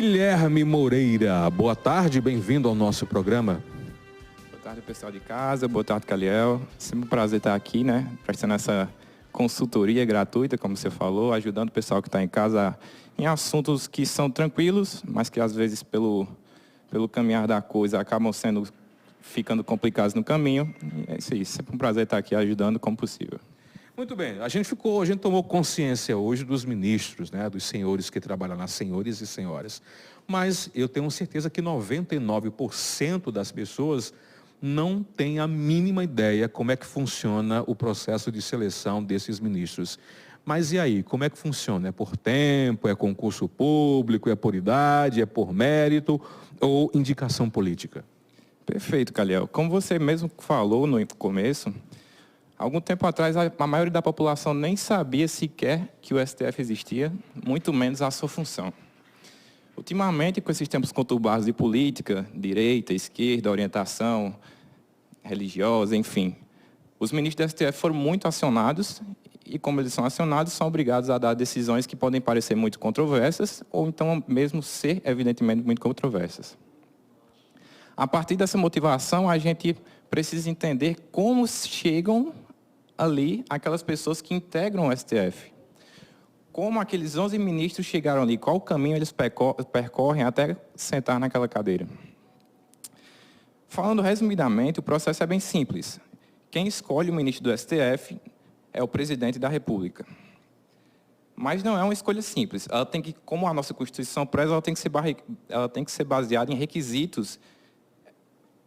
Guilherme Moreira, boa tarde, bem-vindo ao nosso programa. Boa tarde, pessoal de casa, boa tarde, Caliel. Sempre um prazer estar aqui, né, prestando essa consultoria gratuita, como você falou, ajudando o pessoal que está em casa em assuntos que são tranquilos, mas que às vezes pelo caminhar da coisa acabam ficando complicados no caminho. E é isso aí, sempre um prazer estar aqui ajudando como possível. Muito bem, a gente tomou consciência hoje dos ministros, né, dos senhores que trabalham lá, senhores e senhoras. Mas eu tenho certeza que 99% das pessoas não têm a mínima ideia como é que funciona o processo de seleção desses ministros. Mas e aí, como é que funciona? É por tempo, é concurso público, é por idade, é por mérito ou indicação política? Perfeito, Caliel. Como você mesmo falou no começo, algum tempo atrás, a maioria da população nem sabia sequer que o STF existia, muito menos a sua função. Ultimamente, com esses tempos conturbados de política, direita, esquerda, orientação religiosa, enfim, os ministros do STF foram muito acionados e, como eles são acionados, são obrigados a dar decisões que podem parecer muito controversas ou então mesmo ser, evidentemente, muito controversas. A partir dessa motivação, a gente precisa entender como chegam ali aquelas pessoas que integram o STF. Como aqueles 11 ministros chegaram ali, qual o caminho eles percorrem até sentar naquela cadeira. Falando resumidamente, o processo é bem simples. Quem escolhe o ministro do STF é o presidente da República. Mas não é uma escolha simples. Ela tem que, como a nossa Constituição preza, ela tem que ser baseada em requisitos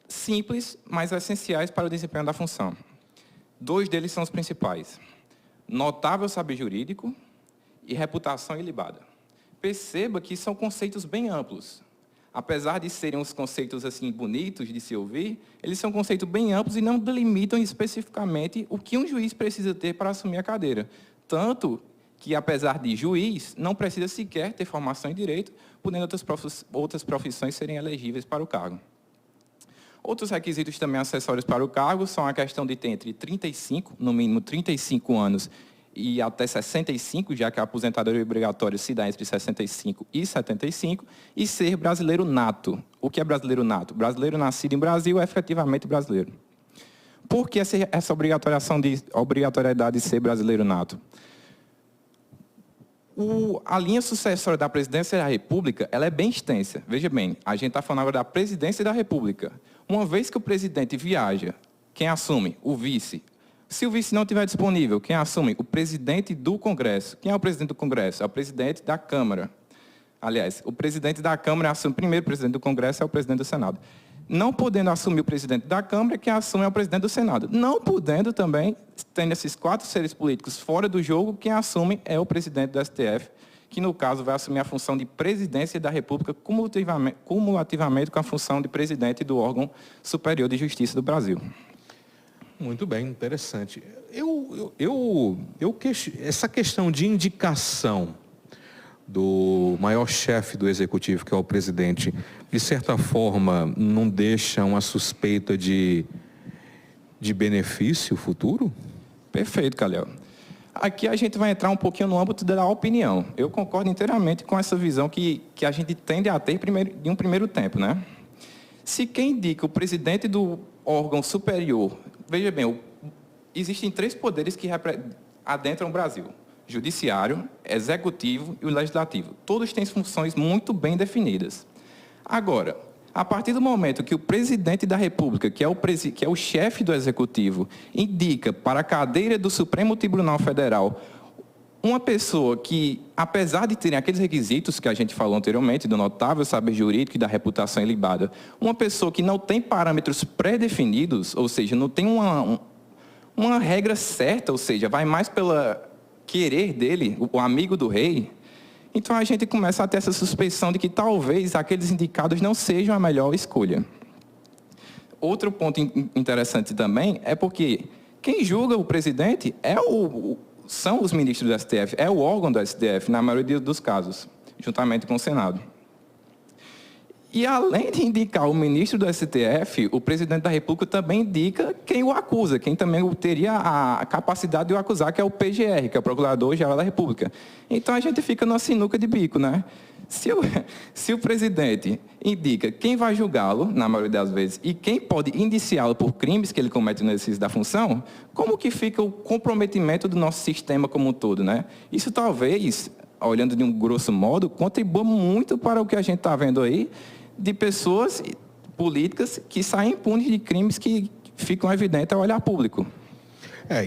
simples, mas essenciais para o desempenho da função. 2 deles são os principais: notável saber jurídico e reputação ilibada. Perceba que são conceitos bem amplos. Apesar de serem uns conceitos assim bonitos de se ouvir, eles são conceitos bem amplos e não delimitam especificamente o que um juiz precisa ter para assumir a cadeira. Tanto que, apesar de juiz, não precisa sequer ter formação em direito, podendo outras profissões serem elegíveis para o cargo. Outros requisitos também acessórios para o cargo são a questão de ter entre 35, no mínimo 35 anos, e até 65, já que a aposentadoria obrigatória se dá entre 65 e 75, e ser brasileiro nato. O que é brasileiro nato? Brasileiro nascido em Brasil é efetivamente brasileiro. Por que essa obrigatoriedade de ser brasileiro nato? A linha sucessória da presidência da República, ela é bem extensa. Veja bem, a gente está falando agora da presidência da República. Uma vez que o presidente viaja, quem assume? O vice. Se o vice não estiver disponível, quem assume? O presidente do Congresso. Quem é o presidente do Congresso? É o presidente da Câmara. Aliás, o presidente da Câmara assume primeiro, o presidente do Congresso é o presidente do Senado. Não podendo assumir o presidente da Câmara, quem assume é o presidente do Senado. Não podendo também, tendo esses 4 seres políticos fora do jogo, quem assume é o presidente do STF, que no caso vai assumir a função de presidência da República cumulativamente com a função de presidente do órgão superior de justiça do Brasil. Muito bem, interessante. Essa questão de indicação do maior chefe do executivo, que é o presidente, de certa forma, não deixa uma suspeita de benefício futuro? Perfeito, Caliel. Aqui a gente vai entrar um pouquinho no âmbito da opinião. Eu concordo inteiramente com essa visão que a gente tende a ter em um primeiro tempo, né? Se quem indica o presidente do órgão superior, veja bem, existem 3 poderes que adentram o Brasil: judiciário, executivo e o legislativo. Todos têm funções muito bem definidas. Agora, a partir do momento que o presidente da República, que é o chefe do executivo, indica para a cadeira do Supremo Tribunal Federal uma pessoa que, apesar de terem aqueles requisitos que a gente falou anteriormente, do notável saber jurídico e da reputação ilibada, uma pessoa que não tem parâmetros pré-definidos, ou seja, não tem uma regra certa, ou seja, vai mais pela querer dele, o amigo do rei, então a gente começa a ter essa suspeição de que talvez aqueles indicados não sejam a melhor escolha. Outro ponto interessante também é porque quem julga o presidente são os ministros do STF, é o órgão do STF, na maioria dos casos, juntamente com o Senado. E além de indicar o ministro do STF, o presidente da República também indica quem o acusa, quem também teria a capacidade de o acusar, que é o PGR, que é o Procurador-Geral da República. Então a gente fica numa sinuca de bico, né? Se o presidente indica quem vai julgá-lo, na maioria das vezes, e quem pode indiciá-lo por crimes que ele comete no exercício da função, como que fica o comprometimento do nosso sistema como um todo, né? Isso talvez, olhando de um grosso modo, contribua muito para o que a gente está vendo aí, de pessoas políticas que saem impunes de crimes que ficam evidentes ao olhar público.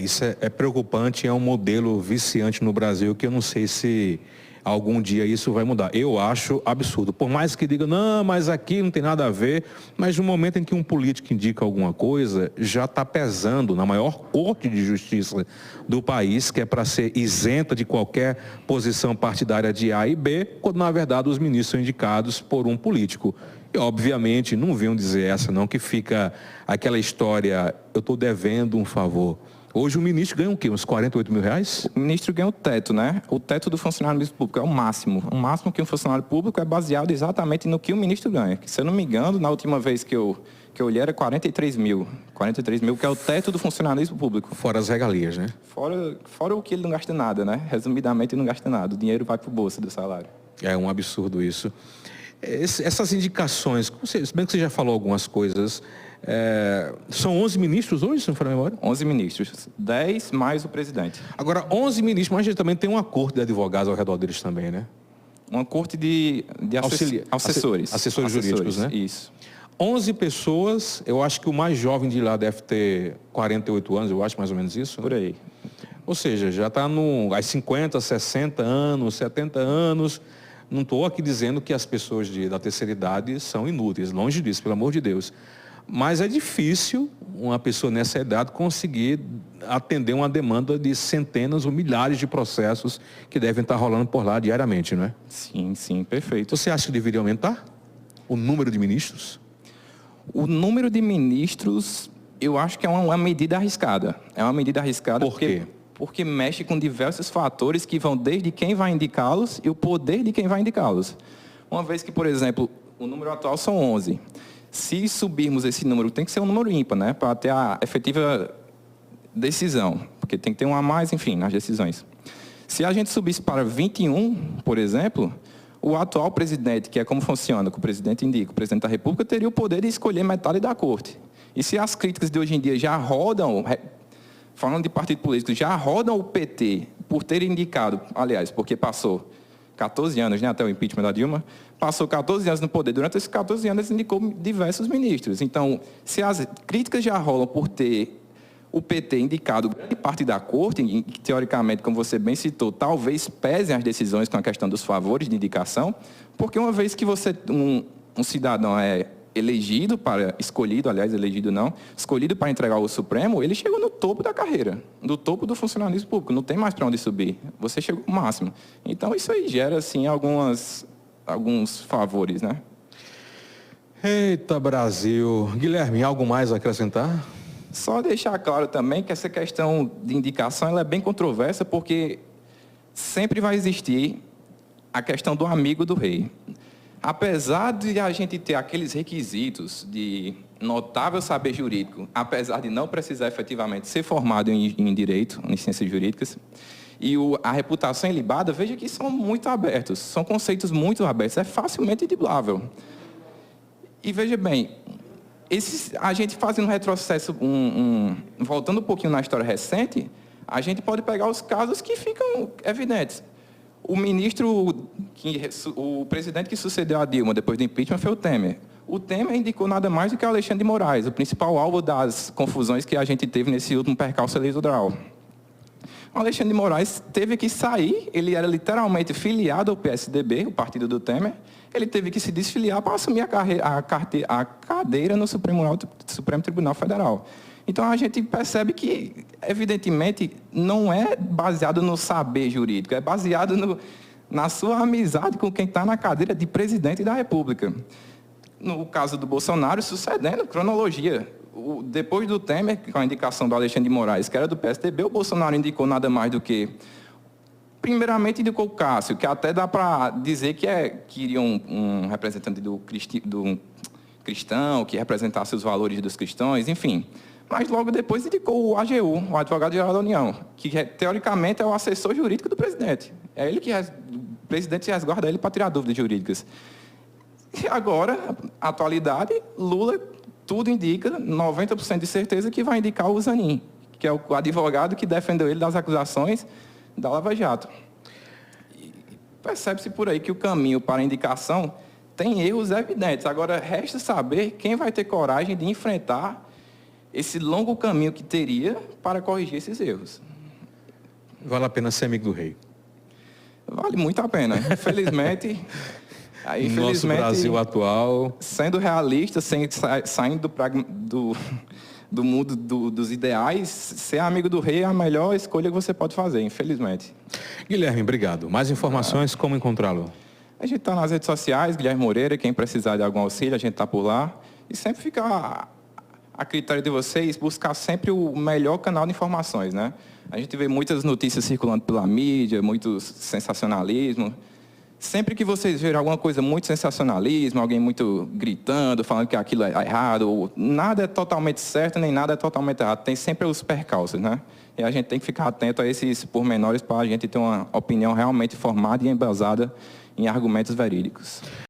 Isso é preocupante, é um modelo viciante no Brasil que eu não sei se algum dia isso vai mudar. Eu acho absurdo. Por mais que diga, não, mas aqui não tem nada a ver, mas no momento em que um político indica alguma coisa, já está pesando na maior corte de justiça do país, que é para ser isenta de qualquer posição partidária de A e B, quando na verdade os ministros são indicados por um político. E obviamente não venham dizer essa não, que fica aquela história, eu estou devendo um favor. Hoje o ministro ganha o quê? Uns 48 mil reais? O ministro ganha o teto, né? O teto do funcionalismo público é o máximo. O máximo que um funcionário público é baseado exatamente no que o ministro ganha. Se eu não me engano, na última vez que eu olhei era 43 mil. 43 mil, que é o teto do funcionalismo público. Fora as regalias, né? Fora o que ele não gasta nada, né? Resumidamente, ele não gasta nada. O dinheiro vai para o bolso do salário. É um absurdo isso. Essas indicações, se bem que você já falou algumas coisas, são 11 ministros hoje, se não for a memória? 11 ministros, 10 mais o presidente. Agora, 11 ministros, mas a gente também tem uma corte de advogados ao redor deles também, né? Uma corte de assessores. Assessores jurídicos, né? Isso. 11 pessoas, eu acho que o mais jovem de lá deve ter 48 anos, eu acho mais ou menos isso. Por aí. Ou seja, já está aos 50, 60 anos, 70 anos. Não estou aqui dizendo que as pessoas da terceira idade são inúteis, longe disso, pelo amor de Deus. Mas é difícil uma pessoa nessa idade conseguir atender uma demanda de centenas ou milhares de processos que devem estar rolando por lá diariamente, não é? Sim, perfeito. Você acha que deveria aumentar o número de ministros? O número de ministros, eu acho que é uma medida arriscada. É uma medida arriscada Por quê? Porque mexe com diversos fatores que vão desde quem vai indicá-los e o poder de quem vai indicá-los. Uma vez que, por exemplo, o número atual são 11. Se subirmos esse número, tem que ser um número ímpar, né? Para ter a efetiva decisão. Porque tem que ter um a mais, enfim, nas decisões. Se a gente subisse para 21, por exemplo, o atual presidente, que é como funciona, que o presidente indica, o presidente da República, teria o poder de escolher metade da corte. E se as críticas de hoje em dia já rodam, falando de partido político, já rodam o PT por ter indicado, aliás, porque passou 14 anos, né, até o impeachment da Dilma, passou 14 anos no poder. Durante esses 14 anos, indicou diversos ministros. Então, se as críticas já rolam por ter o PT indicado grande parte da corte, e teoricamente, como você bem citou, talvez pesem as decisões com a questão dos favores de indicação, porque uma vez que um cidadão é elegido para entregar ao Supremo, ele chegou no topo da carreira, no topo do funcionalismo público, não tem mais para onde subir, você chegou ao máximo. Então isso aí gera, assim, alguns favores, né? Eita Brasil! Guilherme, algo mais a acrescentar? Só deixar claro também que essa questão de indicação ela é bem controversa, porque sempre vai existir a questão do amigo do rei. Apesar de a gente ter aqueles requisitos de notável saber jurídico, apesar de não precisar efetivamente ser formado em direito, em ciências jurídicas, e a reputação ilibada, veja que são muito abertos, são conceitos muito abertos, é facilmente driblável. E veja bem, a gente fazendo um retrocesso, voltando um pouquinho na história recente, a gente pode pegar os casos que ficam evidentes. O presidente que sucedeu a Dilma depois do impeachment foi o Temer. O Temer indicou nada mais do que o Alexandre de Moraes, o principal alvo das confusões que a gente teve nesse último percalço eleitoral. O Alexandre de Moraes teve que sair, ele era literalmente filiado ao PSDB, o partido do Temer, ele teve que se desfiliar para assumir a cadeira no Supremo Tribunal Federal. Então, a gente percebe que, evidentemente, não é baseado no saber jurídico, é baseado na sua amizade com quem está na cadeira de presidente da República. No caso do Bolsonaro, sucedendo cronologia. Depois do Temer, com a indicação do Alexandre de Moraes, que era do PSDB, o Bolsonaro indicou nada mais do que... Primeiramente, indicou o Cássio, que até dá para dizer que queria um representante do cristão, que representasse os valores dos cristãos, enfim... Mas logo depois indicou o AGU, o Advogado-Geral da União, que teoricamente é o assessor jurídico do presidente. É ele que presidente se resguarda ele para tirar dúvidas jurídicas. E agora, atualidade, Lula, tudo indica, 90% de certeza, que vai indicar o Zanin, que é o advogado que defendeu ele das acusações da Lava Jato. E percebe-se por aí que o caminho para a indicação tem erros evidentes. Agora, resta saber quem vai ter coragem de enfrentar esse longo caminho que teria para corrigir esses erros. Vale a pena ser amigo do rei. Vale muito a pena. Infelizmente, Nosso Brasil atual. Sendo realista, saindo do mundo dos ideais, ser amigo do rei é a melhor escolha que você pode fazer, infelizmente. Guilherme, obrigado. Mais informações, como encontrá-lo? A gente está nas redes sociais, Guilherme Moreira, quem precisar de algum auxílio, a gente está por lá. E sempre fica a critério de vocês buscar sempre o melhor canal de informações, né? A gente vê muitas notícias circulando pela mídia, muito sensacionalismo. Sempre que vocês verem alguma coisa muito sensacionalismo, alguém muito gritando, falando que aquilo é errado, nada é totalmente certo, nem nada é totalmente errado. Tem sempre os percalços, né? E a gente tem que ficar atento a esses pormenores para a gente ter uma opinião realmente formada e embasada em argumentos verídicos.